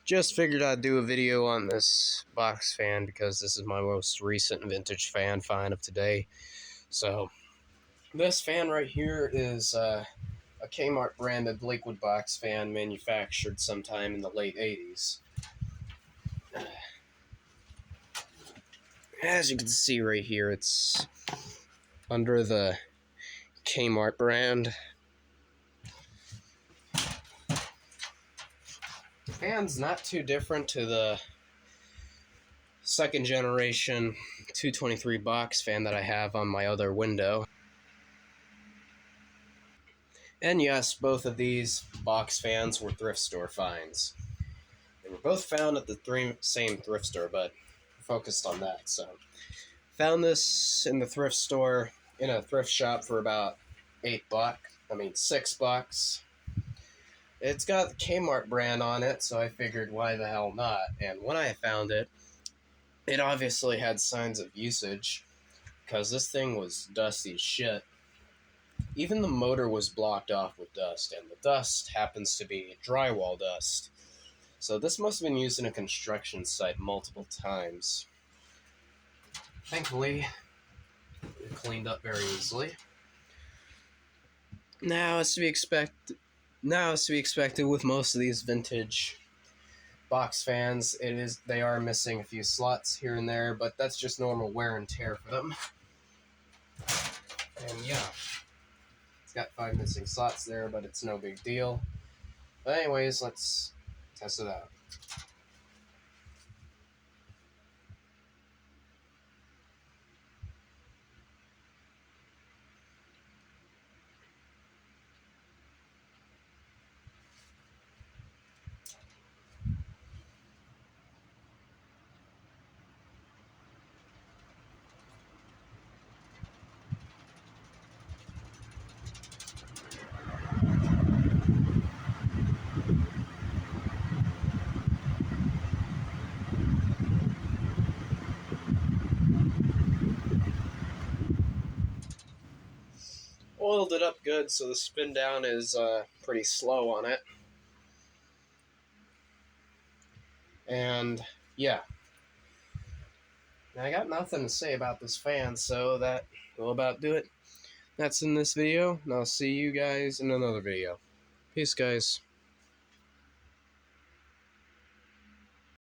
Just figured I'd do a video on this box fan because this is my most recent vintage fan find of today. So, this fan right here is a Kmart branded Lakewood box fan manufactured sometime in the late 80s. As you can see right here, it's under the Kmart brand. The fan's not too different to the second generation 223 box fan that I have on my other window. And yes, both of these box fans were thrift store finds. They were both found at the same thrift store, but focused on that. So, found this in the thrift store, in a thrift shop for about $6. It's got the Kmart brand on it, so I figured why the hell not. And when I found it, it obviously had signs of usage, because this thing was dusty as shit. Even the motor was blocked off with dust, and the dust happens to be drywall dust. So this must have been used in a construction site multiple times. Thankfully, it cleaned up very easily. Now, as to be expected with most of these vintage box fans, they are missing a few slots here and there, but that's just normal wear and tear for them. And yeah, it's got 5 missing slots there, but it's no big deal. But anyways, let's test it out. Oiled it up good, so the spin down is pretty slow on it. And yeah, I got nothing to say about this fan, so that will about do it. That's in this video, and I'll see you guys in another video. Peace, guys.